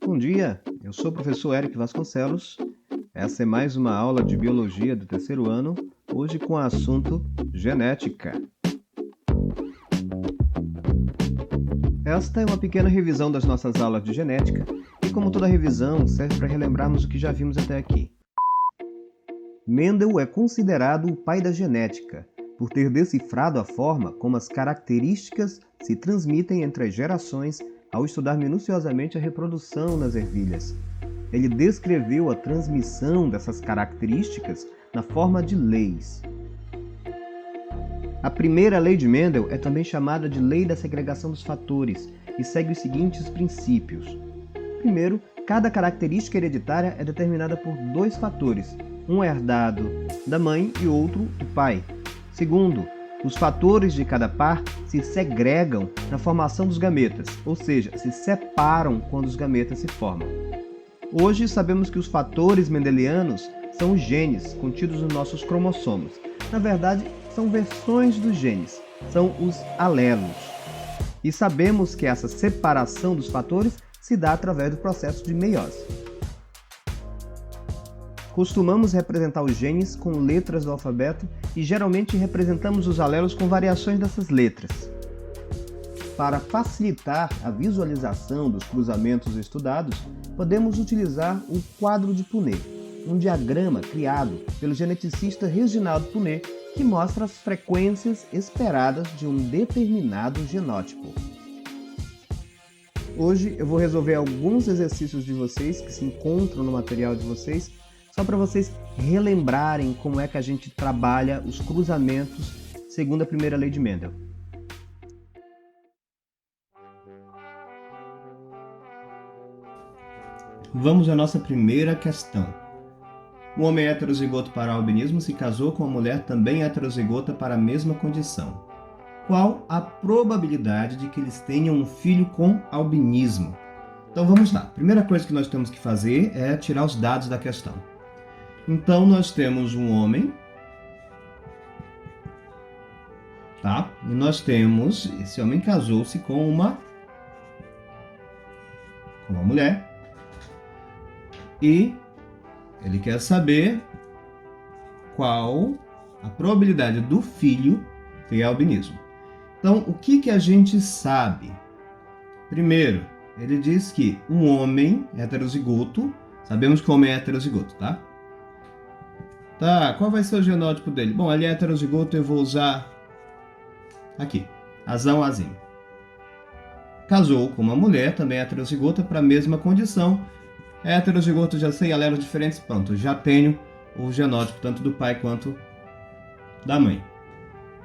Bom dia, eu sou o professor Eric Vasconcelos. Essa é mais uma aula de biologia do terceiro ano, hoje com o assunto genética. Esta é uma pequena revisão das nossas aulas de genética e, como toda revisão, serve para relembrarmos o que já vimos até aqui. Mendel é considerado o pai da genética, por ter decifrado a forma como as características se transmitem entre as gerações ao estudar minuciosamente a reprodução nas ervilhas. Ele descreveu a transmissão dessas características na forma de leis. A primeira lei de Mendel é também chamada de lei da segregação dos fatores e segue os seguintes princípios. Primeiro, cada característica hereditária é determinada por dois fatores, um herdado da mãe e outro do pai. Segundo, os fatores de cada par se segregam na formação dos gametas, ou seja, se separam quando os gametas se formam. Hoje sabemos que os fatores mendelianos são os genes contidos nos nossos cromossomos. Na verdade, são versões dos genes, são os alelos. E sabemos que essa separação dos fatores se dá através do processo de meiose. Costumamos representar os genes com letras do alfabeto e geralmente representamos os alelos com variações dessas letras. Para facilitar a visualização dos cruzamentos estudados, podemos utilizar o quadro de Punnett, um diagrama criado pelo geneticista Reginaldo Punnett que mostra as frequências esperadas de um determinado genótipo. Hoje eu vou resolver alguns exercícios de vocês que se encontram no material de vocês, só para vocês relembrarem como é que a gente trabalha os cruzamentos segundo a primeira lei de Mendel. Vamos à nossa primeira questão. Um homem heterozigoto para albinismo se casou com uma mulher também heterozigota para a mesma condição. Qual a probabilidade de que eles tenham um filho com albinismo? Então vamos lá. A primeira coisa que nós temos que fazer é tirar os dados da questão. Então, nós temos um homem, tá? E nós temos, esse homem casou-se com uma mulher. E ele quer saber qual a probabilidade do filho ter albinismo. Então, o que a gente sabe? Primeiro, ele diz que um homem heterozigoto, sabemos que o homem é heterozigoto, tá? Tá, qual vai ser o genótipo dele? Bom, ele é heterozigoto, eu vou usar aqui, azão, azinho. Casou com uma mulher, também heterozigota, para a mesma condição. É heterozigoto, já sei, alelos diferentes, pronto, já tenho o genótipo tanto do pai quanto da mãe.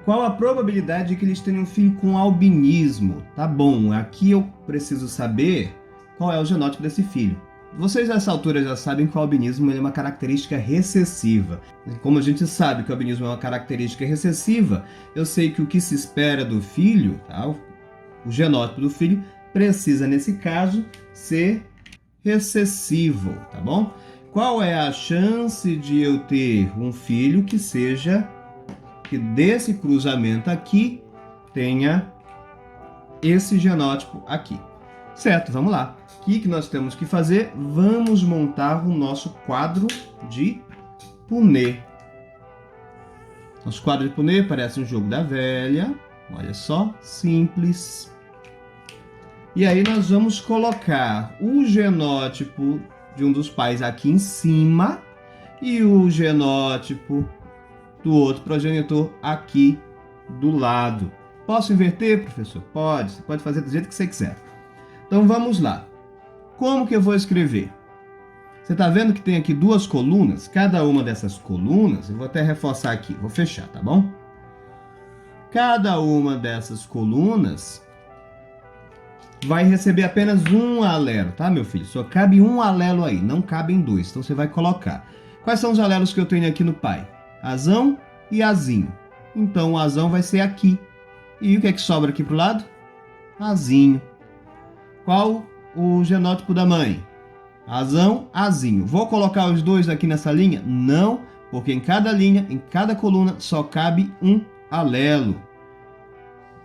Qual a probabilidade de que eles tenham um filho com albinismo? Tá bom, aqui eu preciso saber qual é o genótipo desse filho. Vocês nessa altura já sabem que o albinismo é uma característica recessiva. Como a gente sabe que o albinismo é uma característica recessiva, eu sei que o que se espera do filho, tá? O genótipo do filho, precisa, nesse caso, ser recessivo, tá bom? Qual é a chance de eu ter um filho que desse cruzamento aqui tenha esse genótipo aqui? Certo, vamos lá. O que nós temos que fazer? Vamos montar o nosso quadro de Punnett. Nosso quadro de Punnett parece um jogo da velha. Olha só, simples. E aí nós vamos colocar o genótipo de um dos pais aqui em cima e o genótipo do outro progenitor aqui do lado. Posso inverter, professor? Pode. Você pode fazer do jeito que você quiser. Então vamos lá. Como que eu vou escrever? Você está vendo que tem aqui duas colunas? Cada uma dessas colunas, eu vou até reforçar aqui, vou fechar, tá bom? Cada uma dessas colunas vai receber apenas um alelo, tá, meu filho? Só cabe um alelo aí, não cabem dois. Então você vai colocar. Quais são os alelos que eu tenho aqui no pai? Azão e azinho. Então o azão vai ser aqui. E o que é que sobra aqui pro lado? Azinho. Qual o genótipo da mãe? Azão, azinho. Vou colocar os dois aqui nessa linha? Não, porque em cada linha, em cada coluna, só cabe um alelo.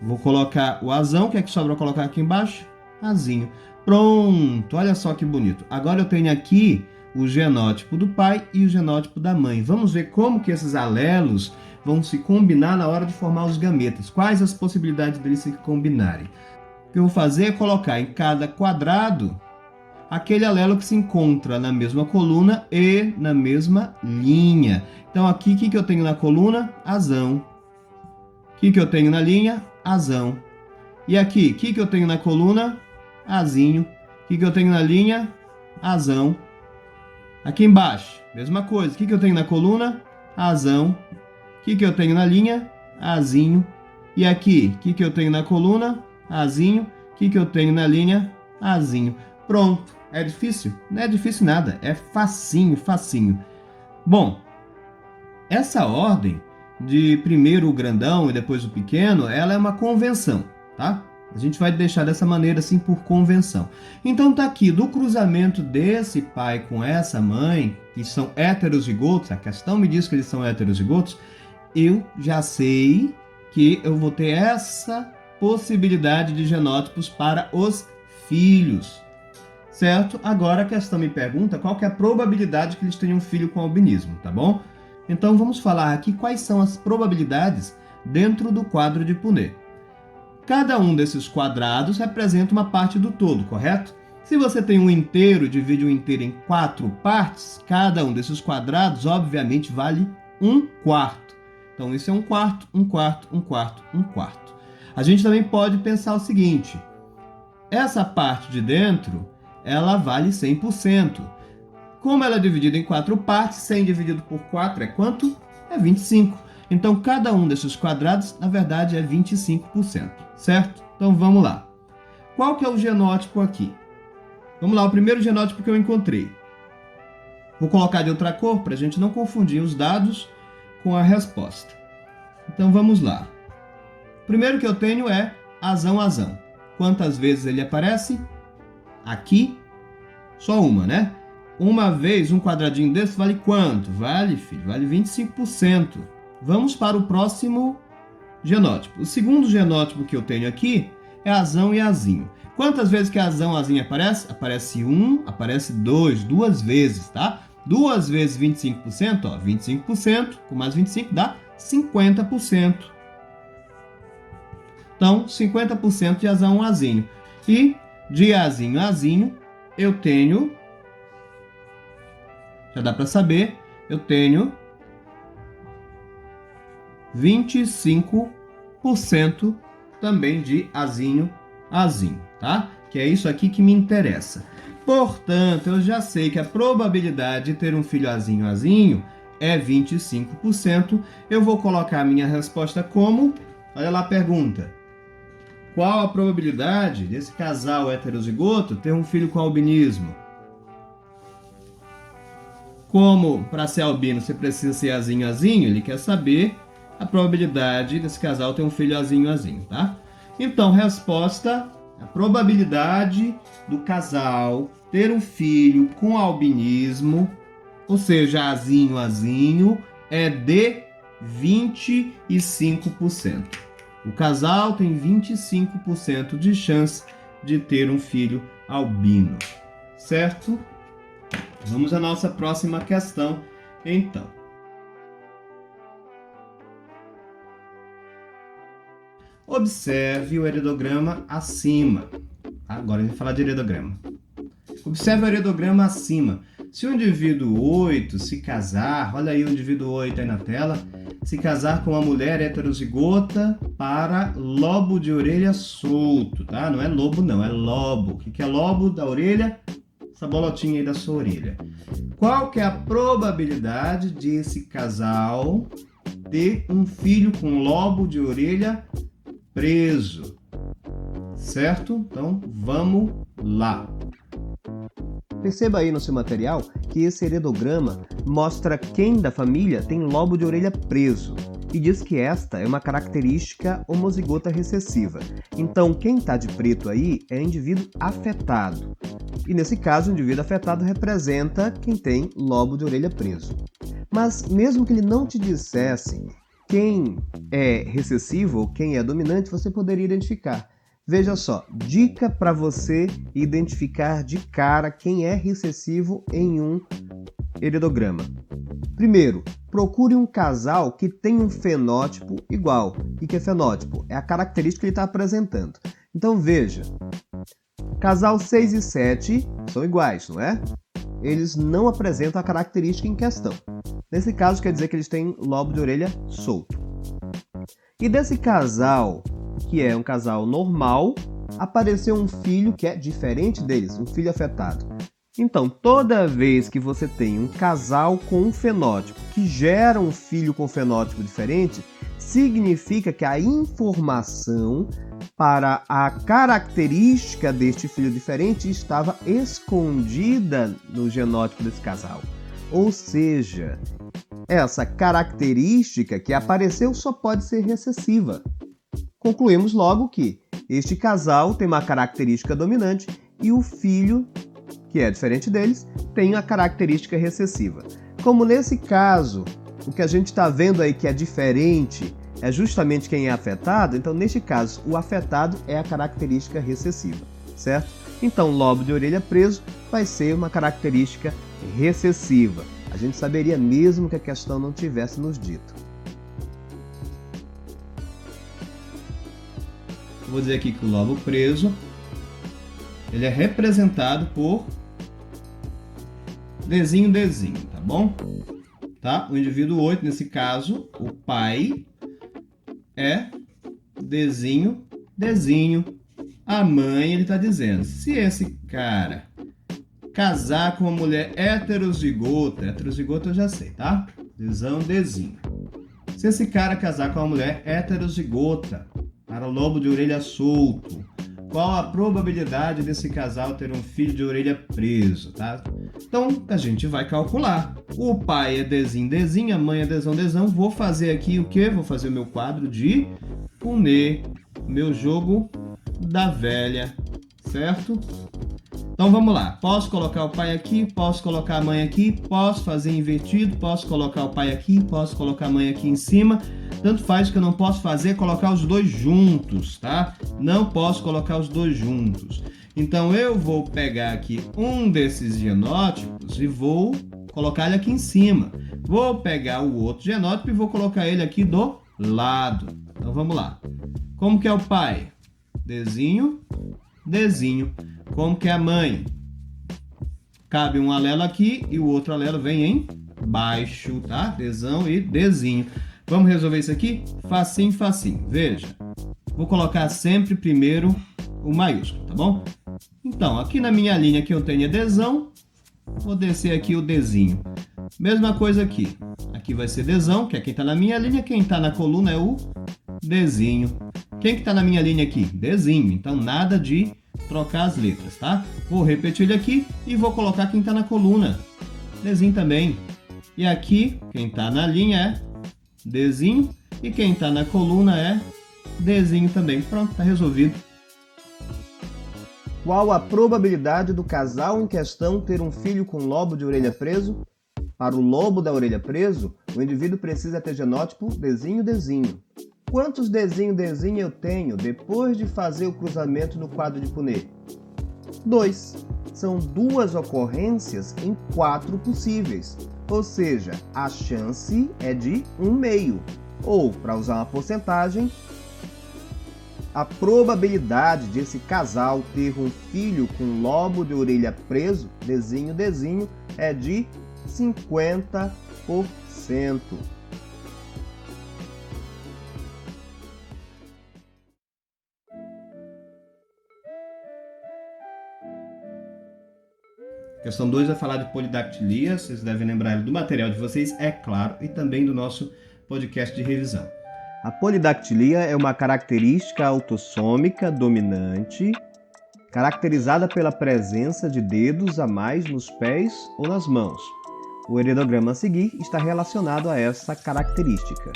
Vou colocar o azão, o que é que sobra colocar aqui embaixo? Azinho. Pronto, olha só que bonito. Agora eu tenho aqui o genótipo do pai e o genótipo da mãe. Vamos ver como que esses alelos vão se combinar na hora de formar os gametas. Quais as possibilidades deles se combinarem? O que eu vou fazer é colocar em cada quadrado aquele alelo que se encontra na mesma coluna e na mesma linha. Então aqui, o que eu tenho na coluna? Azão. O que eu tenho na linha? Azão. E aqui, o que eu tenho na coluna? Azinho. O que eu tenho na linha? Azão. Aqui embaixo, mesma coisa. O que eu tenho na coluna? Azão. O que eu tenho na linha? Azinho. E aqui, o que eu tenho na coluna? Azinho. O que eu tenho na linha? Azinho. Pronto. É difícil? Não é difícil nada. É facinho, facinho. Bom, essa ordem de primeiro o grandão e depois o pequeno, ela é uma convenção, tá? A gente vai deixar dessa maneira assim por convenção. Então tá aqui, do cruzamento desse pai com essa mãe, que são heterozigotos, a questão me diz que eles são heterozigotos, eu já sei que eu vou ter essa possibilidade de genótipos para os filhos. Certo? Agora a questão me pergunta qual que é a probabilidade que eles tenham um filho com albinismo, tá bom? Então vamos falar aqui quais são as probabilidades dentro do quadro de Punnett. Cada um desses quadrados representa uma parte do todo, correto? Se você tem um inteiro, divide o inteiro em 4 partes, cada um desses quadrados, obviamente, vale 1/4. Então, isso é 1/4, 1/4, 1/4, 1/4. A gente também pode pensar o seguinte, essa parte de dentro, ela vale 100%. Como ela é dividida em 4 partes, 100 dividido por 4 é quanto? É 25. Então, cada um desses quadrados, na verdade, é 25%, certo? Então, vamos lá. Qual que é o genótipo aqui? Vamos lá, o primeiro genótipo que eu encontrei. Vou colocar de outra cor para a gente não confundir os dados com a resposta. Então, vamos lá. O primeiro que eu tenho é azão, azão. Quantas vezes ele aparece? Aqui, só uma, né? Uma vez, um quadradinho desse vale quanto? Vale, filho, vale 25%. Vamos para o próximo genótipo. O segundo genótipo que eu tenho aqui é azão e azinho. Quantas vezes que azão e azinho aparece? Aparece 1, aparece 2, duas vezes, tá? 2 vezes 25%, ó, 25%, com mais 25 dá 50%. Então, 50% de azão e azinho. E de azinho a azinho, eu tenho, já dá para saber, eu tenho 25% também de azinho a azinho, tá? Que é isso aqui que me interessa. Portanto, eu já sei que a probabilidade de ter um filho azinho a azinho é 25%. Eu vou colocar a minha resposta como, olha lá a pergunta. Qual a probabilidade desse casal heterozigoto ter um filho com albinismo? Como para ser albino você precisa ser azinho, azinho, ele quer saber a probabilidade desse casal ter um filho azinho, azinho, tá? Então, resposta, a probabilidade do casal ter um filho com albinismo, ou seja, azinho, azinho, é de 25%. O casal tem 25% de chance de ter um filho albino, certo? Vamos à nossa próxima questão, então. Observe o heredograma acima. Agora a gente vai falar de heredograma. Observe o heredograma acima. Se o indivíduo 8 se casar, olha aí o indivíduo 8 aí na tela, se casar com uma mulher heterozigota para lobo de orelha solto, tá? Não é lobo não, é lobo. O que é lobo da orelha? Essa bolotinha aí da sua orelha. Qual que é a probabilidade de esse casal ter um filho com lobo de orelha preso? Certo? Então, vamos lá. Perceba aí no seu material que esse heredograma mostra quem da família tem lobo de orelha preso e diz que esta é uma característica homozigota recessiva. Então, quem está de preto aí é indivíduo afetado. E nesse caso, o indivíduo afetado representa quem tem lobo de orelha preso. Mas mesmo que ele não te dissesse quem é recessivo ou quem é dominante, você poderia identificar. Veja só, dica para você identificar de cara quem é recessivo em um heredograma. Primeiro, procure um casal que tem um fenótipo igual. O que é fenótipo? É a característica que ele está apresentando. Então veja, casal 6 e 7 são iguais, não é? Eles não apresentam a característica em questão. Nesse caso, quer dizer que eles têm lobo de orelha solto. E desse casal, que é um casal normal, apareceu um filho que é diferente deles, um filho afetado. Então, toda vez que você tem um casal com um fenótipo que gera um filho com fenótipo diferente, significa que a informação para a característica deste filho diferente estava escondida no genótipo desse casal. Ou seja, essa característica que apareceu só pode ser recessiva. Concluímos logo que este casal tem uma característica dominante e o filho, que é diferente deles, tem a característica recessiva. Como nesse caso, o que a gente está vendo aí que é diferente é justamente quem é afetado, então neste caso o afetado é a característica recessiva, certo? Então lobo de orelha preso vai ser uma característica recessiva. A gente saberia mesmo que a questão não tivesse nos dito. Vou dizer aqui que o lobo preso ele é representado por Dzinho, tá bom? Tá? O indivíduo 8, nesse caso, o pai é Dzinho. A mãe, ele está dizendo, se esse cara casar com uma mulher heterozigota eu já sei, tá? Dzinho. Se esse cara casar com uma mulher heterozigota, para o lobo de orelha solto, qual a probabilidade desse casal ter um filho de orelha preso, tá? Então, a gente vai calcular. O pai é Dzinho, a mãe é Dzão. Vou fazer aqui o quê? Vou fazer o meu quadro de punê, meu jogo da velha, certo? Então, vamos lá. Posso colocar o pai aqui, posso colocar a mãe aqui, posso fazer invertido, posso colocar o pai aqui, posso colocar a mãe aqui em cima. Tanto faz, que eu não posso fazer é colocar os dois juntos, tá? Não posso colocar os dois juntos. Então, eu vou pegar aqui um desses genótipos e vou colocar ele aqui em cima. Vou pegar o outro genótipo e vou colocar ele aqui do lado. Então, vamos lá. Como que é o pai? Dzinho. Como que é a mãe? Cabe um alelo aqui e o outro alelo vem embaixo, tá? Dzão e Dzinho. Vamos resolver isso aqui? Facinho. Veja, vou colocar sempre primeiro o maiúsculo, tá bom? Então, aqui na minha linha que eu tenho é Dzão, vou descer aqui o Dzinho. Mesma coisa aqui. Aqui vai ser Dzão, que é quem está na minha linha, quem está na coluna é o Dzinho. Quem que está na minha linha aqui? Dzinho. Então, nada de trocar as letras, tá? Vou repetir ele aqui e vou colocar quem está na coluna. Dzinho também. E aqui, quem está na linha é Dzinho, e quem está na coluna é Dzinho também. Pronto, está resolvido. Qual a probabilidade do casal em questão ter um filho com lobo de orelha preso? Para o lobo da orelha preso, o indivíduo precisa ter genótipo Dzinho. Quantos Dzinho eu tenho depois de fazer o cruzamento no quadro de punê? 2. São 2 ocorrências em 4 possíveis. Ou seja, a chance é de 1/2. Ou, para usar uma porcentagem, a probabilidade de esse casal ter um filho com lobo de orelha preso, Dzinho, é de 50%. Questão 2 vai falar de polidactilia, vocês devem lembrar do material de vocês, é claro, e também do nosso podcast de revisão. A polidactilia é uma característica autossômica dominante, caracterizada pela presença de dedos a mais nos pés ou nas mãos. O heredograma a seguir está relacionado a essa característica.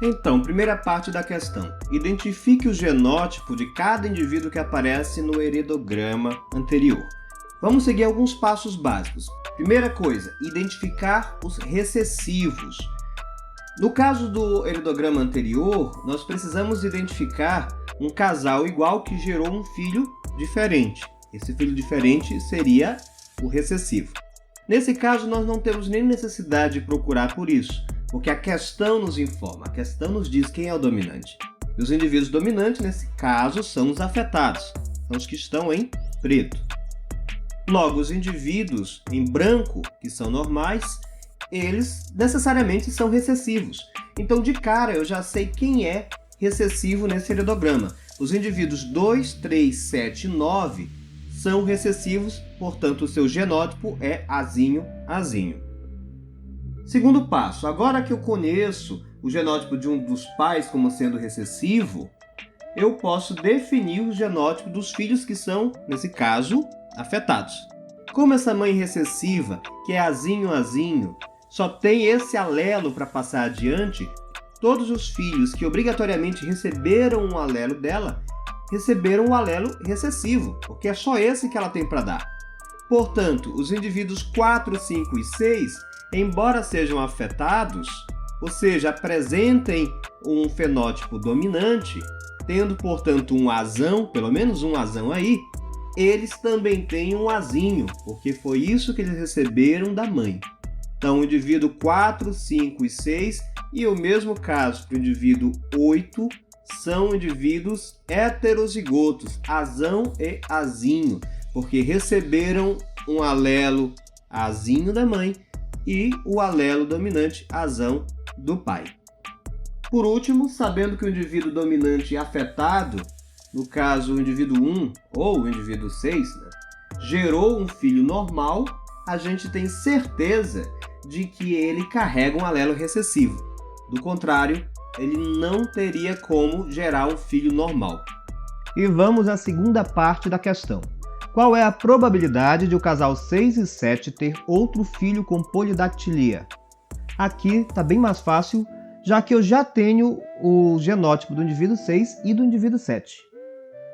Então, primeira parte da questão. Identifique o genótipo de cada indivíduo que aparece no heredograma anterior. Vamos seguir alguns passos básicos. Primeira coisa, identificar os recessivos. No caso do heredograma anterior, nós precisamos identificar um casal igual que gerou um filho diferente. Esse filho diferente seria o recessivo. Nesse caso, nós não temos nem necessidade de procurar por isso, porque a questão nos informa, a questão nos diz quem é o dominante. E os indivíduos dominantes, nesse caso, são os afetados, são os que estão em preto. Logo, os indivíduos em branco, que são normais, eles necessariamente são recessivos. Então, de cara, eu já sei quem é recessivo nesse heredograma. Os indivíduos 2, 3, 7 e 9 são recessivos, portanto, o seu genótipo é Azinho, Azinho. Segundo passo, agora que eu conheço o genótipo de um dos pais como sendo recessivo, eu posso definir o genótipo dos filhos que são, nesse caso, afetados. Como essa mãe recessiva, que é Azinho, Azinho, só tem esse alelo para passar adiante, todos os filhos que obrigatoriamente receberam um alelo dela, receberam o alelo recessivo, porque é só esse que ela tem para dar. Portanto, os indivíduos 4, 5 e 6, embora sejam afetados, ou seja, apresentem um fenótipo dominante, tendo, portanto, um azão, pelo menos um azão aí, eles também têm um azinho, porque foi isso que eles receberam da mãe. Então, o indivíduo 4, 5 e 6, e o mesmo caso para o indivíduo 8, são indivíduos heterozigotos, azão e azinho, porque receberam um alelo azinho da mãe e o alelo dominante azão do pai. Por último, sabendo que o indivíduo dominante afetado, no caso o indivíduo 1 ou o indivíduo 6, gerou um filho normal, a gente tem certeza de que ele carrega um alelo recessivo. Do contrário, ele não teria como gerar um filho normal. E vamos à segunda parte da questão. Qual é a probabilidade de o casal 6 e 7 ter outro filho com polidactilia? Aqui está bem mais fácil, já que eu já tenho o genótipo do indivíduo 6 e do indivíduo 7.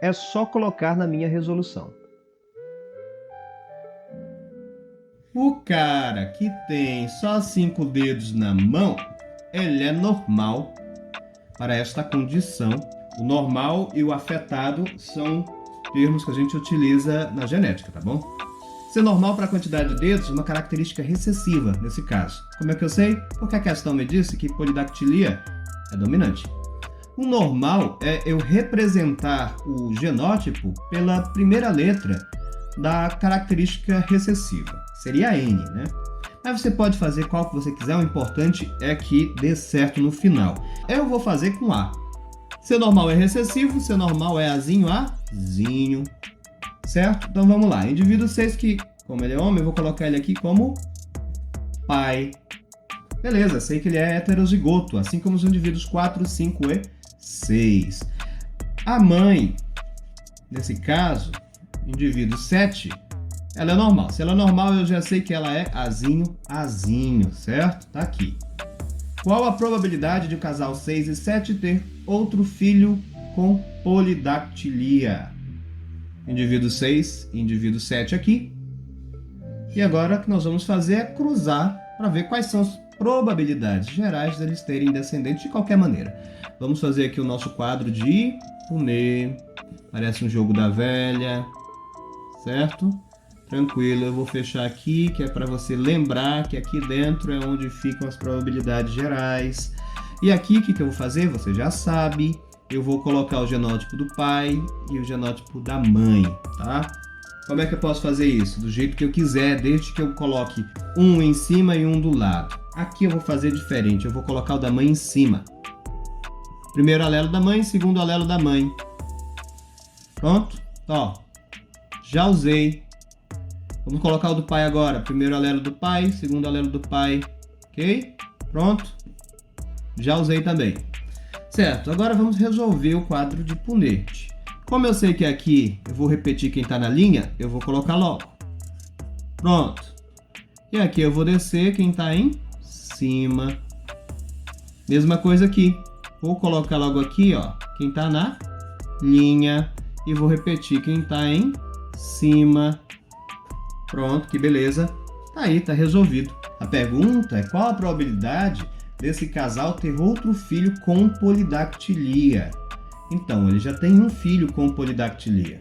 É só colocar na minha resolução. O cara que tem só 5 dedos na mão, ele é normal para esta condição. O normal e o afetado são termos que a gente utiliza na genética, tá bom? Ser normal para a quantidade de dedos é uma característica recessiva nesse caso. Como é que eu sei? Porque a questão me disse que polidactilia é dominante. O normal é eu representar o genótipo pela primeira letra da característica recessiva. Seria a N, né? Mas você pode fazer qual que você quiser, o importante é que dê certo no final. Eu vou fazer com A. Seu normal é recessivo, seu normal é Azinho, Azinho. Certo? Então vamos lá. Indivíduo 6 que, como ele é homem, eu vou colocar ele aqui como pai. Beleza, sei que ele é heterozigoto, assim como os indivíduos 4, 5 e 6. A mãe, nesse caso, indivíduo 7, ela é normal. Se ela é normal, eu já sei que ela é Azinho, Azinho, certo? Tá aqui. Qual a probabilidade de o casal 6 e 7 ter outro filho com polidactilia? Indivíduo 6 e indivíduo 7 aqui. E agora o que nós vamos fazer é cruzar para ver quais são as probabilidades gerais deles terem descendentes de qualquer maneira. Vamos fazer aqui o nosso quadro de Punnett. Parece um jogo da velha, certo? Tranquilo, eu vou fechar aqui, que é para você lembrar que aqui dentro é onde ficam as probabilidades gerais. E aqui, o que eu vou fazer? Você já sabe. Eu vou colocar o genótipo do pai e o genótipo da mãe, tá? Como é que eu posso fazer isso? Do jeito que eu quiser, desde que eu coloque um em cima e um do lado. Aqui eu vou fazer diferente, eu vou colocar o da mãe em cima. Primeiro alelo da mãe, segundo alelo da mãe. Pronto? Ó, já usei. Vamos colocar o do pai agora. Primeiro alelo do pai, segundo alelo do pai. Ok? Pronto? Já usei também. Certo, agora vamos resolver o quadro de Punnett. Como eu sei que aqui eu vou repetir quem está na linha, eu vou colocar logo. Pronto. E aqui eu vou descer quem está em cima. Mesma coisa aqui. Vou colocar logo aqui, ó, quem está na linha. E vou repetir quem está em cima. Pronto, que beleza. Tá aí, tá resolvido. A pergunta é qual a probabilidade desse casal ter outro filho com polidactilia? Então, ele já tem um filho com polidactilia.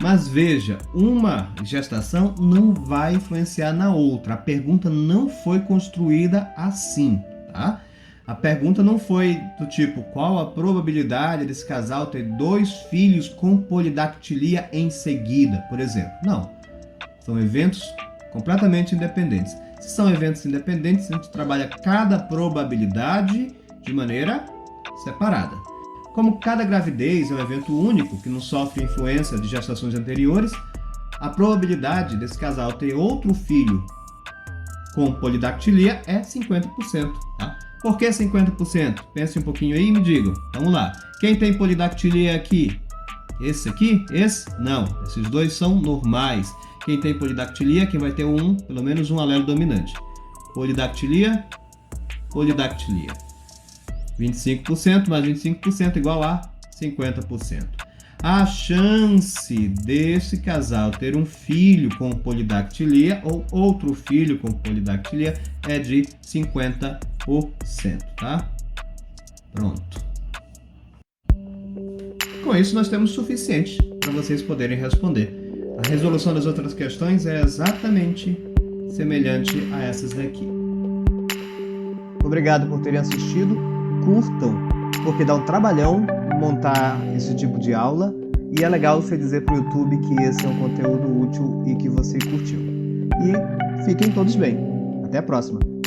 Mas veja, uma gestação não vai influenciar na outra. A pergunta não foi construída assim, tá? A pergunta não foi do tipo, qual a probabilidade desse casal ter 2 filhos com polidactilia em seguida, por exemplo. Não. São eventos completamente independentes. Se são eventos independentes, a gente trabalha cada probabilidade de maneira separada. Como cada gravidez é um evento único, que não sofre influência de gestações anteriores, a probabilidade desse casal ter outro filho com polidactilia é 50%. Tá? Por que 50%? Pense um pouquinho aí e me digam. Vamos lá. Quem tem polidactilia aqui? Esse aqui? Esse? Não. Esses dois são normais. Quem tem polidactilia, quem vai ter pelo menos um alelo dominante. Polidactilia, polidactilia. 25% mais 25% igual a 50%. A chance desse casal ter um filho com polidactilia ou outro filho com polidactilia é de 50%, tá? Pronto. Com isso, nós temos suficiente para vocês poderem responder. A resolução das outras questões é exatamente semelhante a essas daqui. Obrigado por terem assistido. Curtam, porque dá um trabalhão montar esse tipo de aula e é legal você dizer para o YouTube que esse é um conteúdo útil e que você curtiu. E fiquem todos bem. Até a próxima!